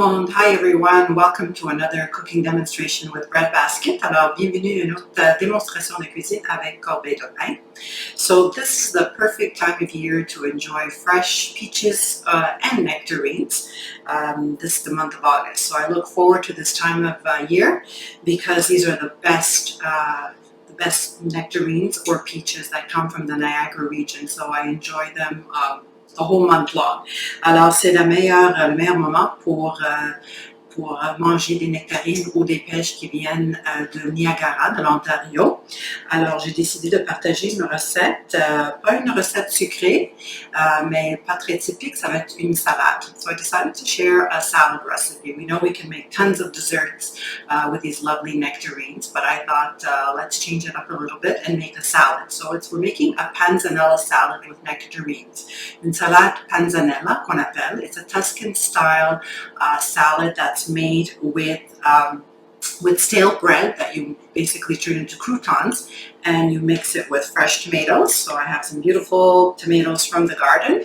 monde. Hi everyone. Welcome to another cooking demonstration with Bread Basket. Alors, bienvenue à une autre démonstration de cuisine avec Corbeille de Pain. So this is the perfect time of year to enjoy fresh peaches and nectarines. This is the month of August. So I look forward to this time of year because these are the best nectarines or peaches that come from the Niagara region. So I enjoy them the whole month long. Alors, c'est le meilleur moment pour manger des nectarines ou des pêches qui viennent de Niagara, de l'Ontario. Alors, j'ai décidé de partager une recette, pas une recette sucrée, mais pas très typique, ça va être une salade. So I decided to share a salad recipe. We know we can make tons of desserts with these lovely nectarines, but I thought let's change it up a little bit and make a salad. So we're making a Panzanella salad with nectarines. Une salade Panzanella qu'on appelle. It's a Tuscan-style salad that's made with stale bread that you basically turn into croutons, and you mix it with fresh tomatoes. So I have some beautiful tomatoes from the garden,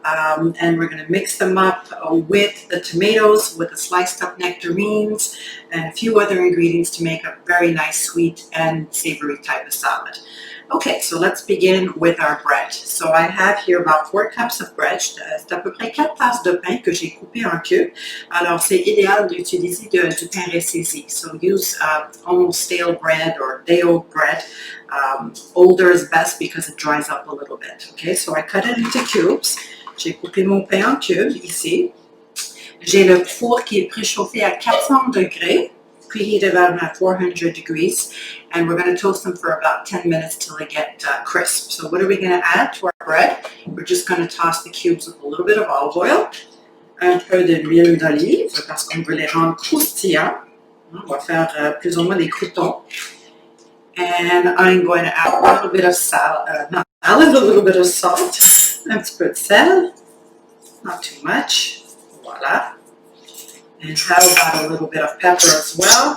and we're going to mix them up with the tomatoes, with the sliced up nectarines, and a few other ingredients to make a very nice sweet and savory type of salad. Okay, so let's begin with our bread. So I have here about 4 cups of bread. C'est à peu près 4 tasses de pain que j'ai coupé en cubes. Alors, c'est idéal d'utiliser du pain ressaisi. So use almost stale bread or day-old bread. Older is best because it dries up a little bit. Okay, so I cut it into cubes. J'ai coupé mon pain en cubes ici. J'ai le four qui est préchauffé à 400 degrés. Preheated about at 400 degrees, and we're going to toast them for about 10 minutes till they get crisp. So what are we going to add to our bread? We're just going to toss the cubes with a little bit of olive oil, un peu d'huile d'olive parce qu'on veut les rendre croustillants. On va faire plus ou moins des croutons. And I'm going to add a little bit of a little bit of salt, un petit peu de sel, not too much. Voilà. And how about a little bit of pepper as well,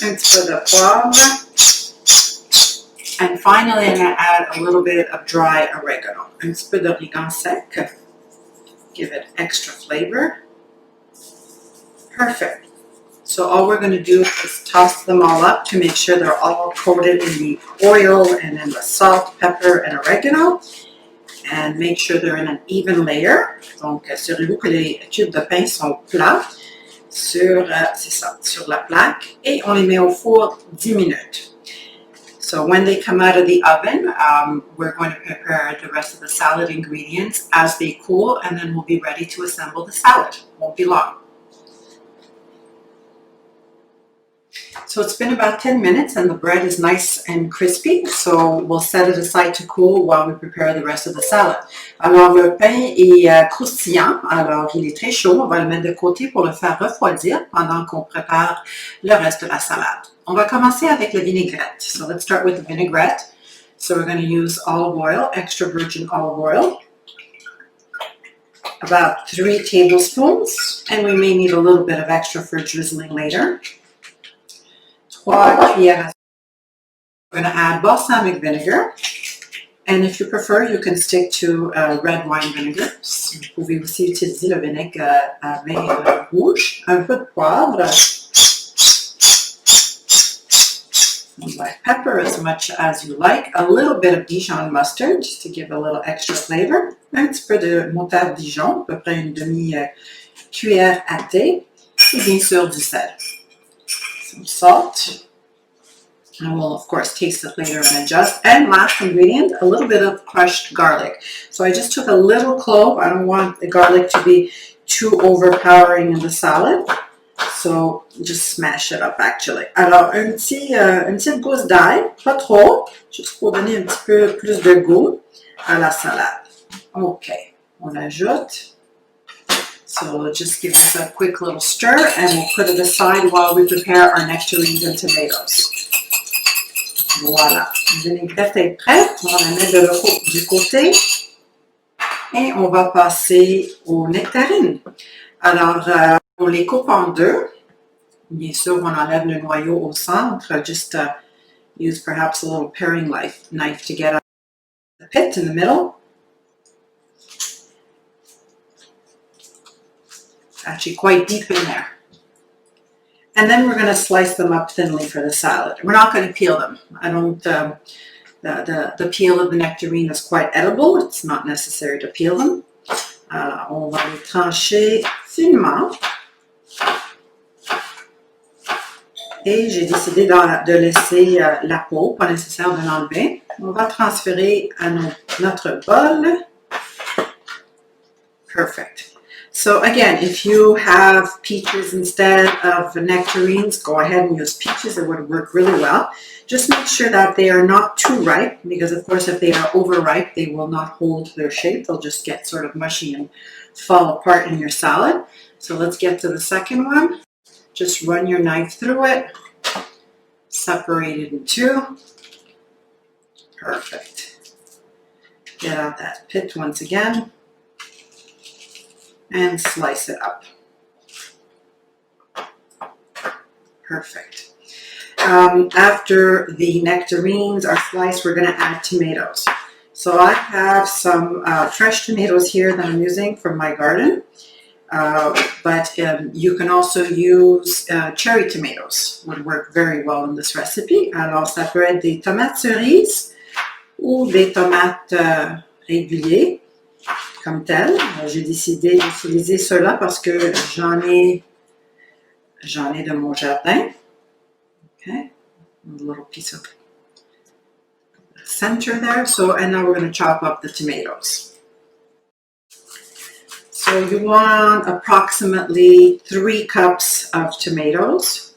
un petit peu de poivre. And finally, I'm going to add a little bit of dry oregano, un petit peu d'origan sec. Give it extra flavor. Perfect. So all we're going to do is toss them all up to make sure they're all coated in the oil and in the salt, pepper, and oregano. And make sure they're in an even layer. Donc, assurez-vous que les cubes de pain sont plats sur la plaque, et on les met au four 10 minutes. So when they come out of the oven, we're going to prepare the rest of the salad ingredients as they cool, and then we'll be ready to assemble the salad. Won't be long. So it's been about 10 minutes and the bread is nice and crispy, so we'll set it aside to cool while we prepare the rest of the salad. Alors le pain est croustillant, alors il est très chaud, on va le mettre de côté pour le faire refroidir pendant qu'on prépare le reste de la salade. On va commencer avec la vinaigrette. So let's start with the vinaigrette. So we're going to use olive oil, extra virgin olive oil, about 3 tablespoons, and we may need a little bit of extra for drizzling later. 3 cuillères. We're going to add balsamic vinegar, and if you prefer, you can stick to red wine vinegar. Vous pouvez aussi utiliser le vinaigre à vin rouge, un peu de poivre, black pepper as much as you like, a little bit of Dijon mustard just to give a little extra flavor, un petit peu de moutarde Dijon, à peu près une demi-cuillère à thé, et bien sûr du sel. Some salt, and we'll of course taste it later and adjust. And last ingredient, a little bit of crushed garlic. So I just took a little clove. I don't want the garlic to be too overpowering in the salad, so just smash it up actually. Alors une petite gousse d'ail, pas trop, juste pour donner un petit peu plus de goût à la salade. Ok, on ajoute. So just give this a quick little stir, and we'll put it aside while we prepare our nectarines and tomatoes. Voilà, la vinaigrette est prête, on la met du côté, et on va passer aux nectarines. Alors, on les coupe en deux. Bien sûr, on enlève le noyau au centre, just use perhaps a little paring knife to get out the pit in the middle. actually quite deep in there. And then we're going to slice them up thinly for the salad. We're not going to peel them. I don't. The peel of the nectarine is quite edible. It's not necessary to peel them. On va les trancher finement. Et j'ai décidé de laisser la peau, pas nécessaire de l'enlever. On va transférer à notre bol. Perfect. So again, if you have peaches instead of nectarines, go ahead and use peaches. It would work really well. Just make sure that they are not too ripe, because of course if they are overripe, they will not hold their shape. They'll just get sort of mushy and fall apart in your salad. So let's get to the second one. Just run your knife through it. Separate it in two. Perfect. Get out that pit once again. And slice it up. Perfect. After the nectarines are sliced, we're going to add tomatoes. So I have some fresh tomatoes here that I'm using from my garden, but you can also use cherry tomatoes. Would work very well in this recipe. Alors ça peut être des tomates cerises ou des tomates réguliers. Comme tel. J'ai décidé d'utiliser cela parce que j'en ai de mon jardin. Okay, a little piece of center there. So, and now we're going to chop up the tomatoes. So you want approximately 3 cups of tomatoes.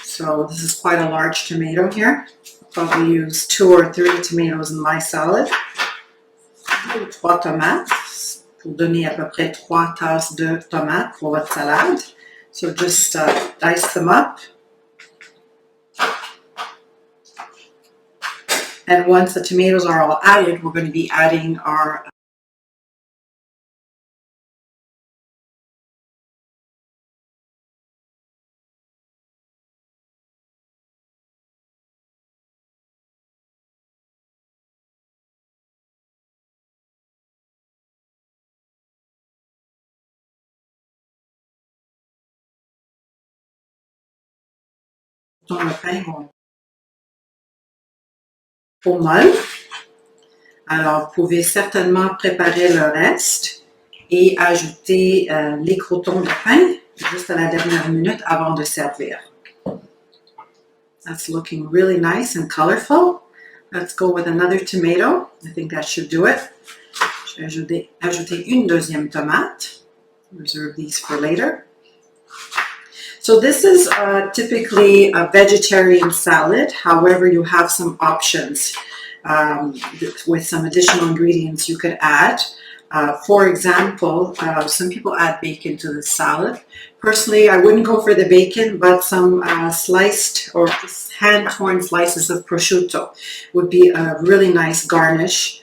So this is quite a large tomato here. I'll probably use 2 or 3 tomatoes in my salad. 3 tomates. Pour donner à peu près 3 tasses de tomates pour votre salade. So just dice them up. And once the tomatoes are all added, we're going to be adding our le pain au molle. Alors, vous pouvez certainement préparer le reste et ajouter les croûtons de pain juste à la dernière minute avant de servir. That's looking really nice and colorful. Let's go with another tomato. I think that should do it. Je vais ajouter une deuxième tomate. Reserve these for later. So this is typically a vegetarian salad. However, you have some options with some additional ingredients you could add. For example, some people add bacon to the salad. Personally, I wouldn't go for the bacon, but some sliced or just hand-torn slices of prosciutto would be a really nice garnish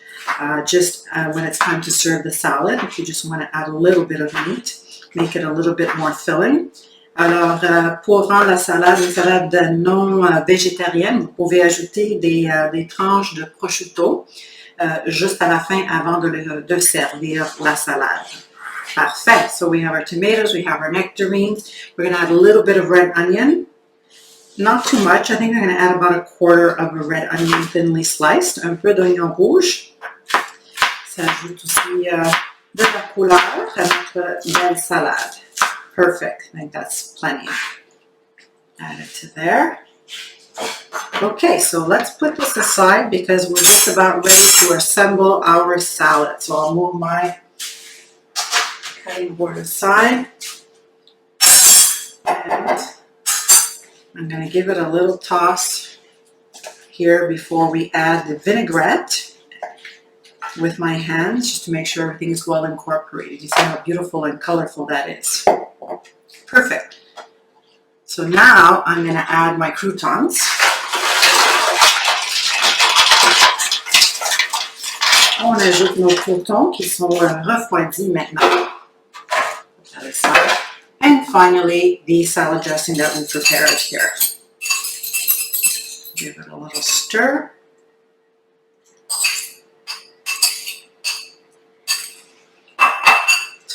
just when it's time to serve the salad. If you just want to add a little bit of meat, make it a little bit more filling. Alors, pour rendre la salade une salade non végétarienne, vous pouvez ajouter des tranches de prosciutto juste à la fin avant de servir la salade. Parfait. So we have our tomatoes, we have our nectarines. We're going to add a little bit of red onion. Not too much. I think I'm going to add about 1/4 of a red onion thinly sliced. Un peu d'oignon rouge. Ça ajoute aussi de la couleur à notre belle salade. Perfect. I think that's plenty. Add it to there. Okay, so let's put this aside because we're just about ready to assemble our salad. So I'll move my cutting board aside. And I'm going to give it a little toss here before we add the vinaigrette with my hands, just to make sure everything is well incorporated. You see how beautiful and colorful that is. Perfect. So now I'm going to add my croutons. On ajoute nos croutons qui sont refroidis maintenant. And finally, the salad dressing that we prepared here. Give it a little stir.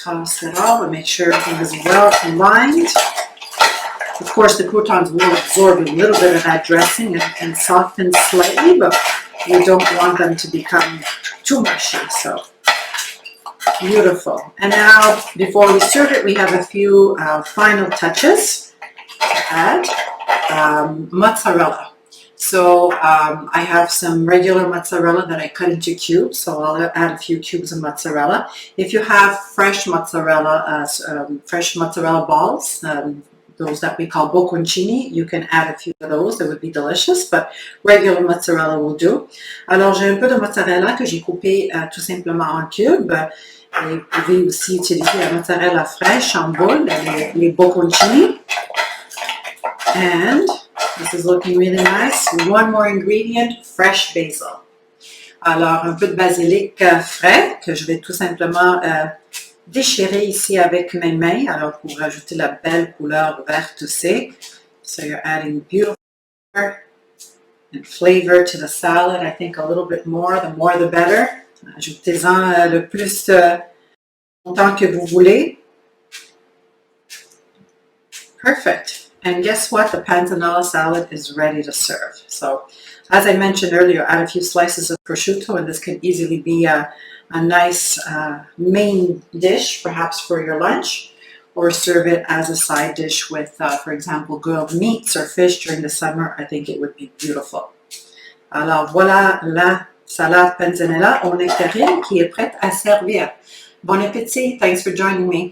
toss it all and make sure everything is well combined. Of course, the croutons will absorb a little bit of that dressing and soften slightly, but we don't want them to become too mushy. So beautiful. And now, before we serve it, we have a few final touches to add. Mozzarella. So I have some regular mozzarella that I cut into cubes, so I'll add a few cubes of mozzarella. If you have fresh mozzarella balls, those that we call bocconcini, you can add a few of those, that would be delicious, but regular mozzarella will do. Alors j'ai un peu de mozzarella que j'ai coupé tout simplement en cubes. Et vous pouvez aussi utiliser la mozzarella fraîche en boule, les bocconcini. And this is looking really nice. One more ingredient, fresh basil. Alors, un peu de basilic frais que je vais tout simplement déchirer ici avec mes mains. Alors, pour rajouter la belle couleur verte aussi. So you're adding beautiful color and flavor to the salad. I think a little bit more, the better. Ajoutez-en le plus longtemps que vous voulez. Perfect. And guess what? The Panzanella salad is ready to serve. So, as I mentioned earlier, add a few slices of prosciutto, and this can easily be a nice main dish, perhaps for your lunch, or serve it as a side dish with, for example, grilled meats or fish during the summer. I think it would be beautiful. Alors, voilà la salade Panzanella aux nectarines qui est prête à servir. Bon appétit. Thanks for joining me.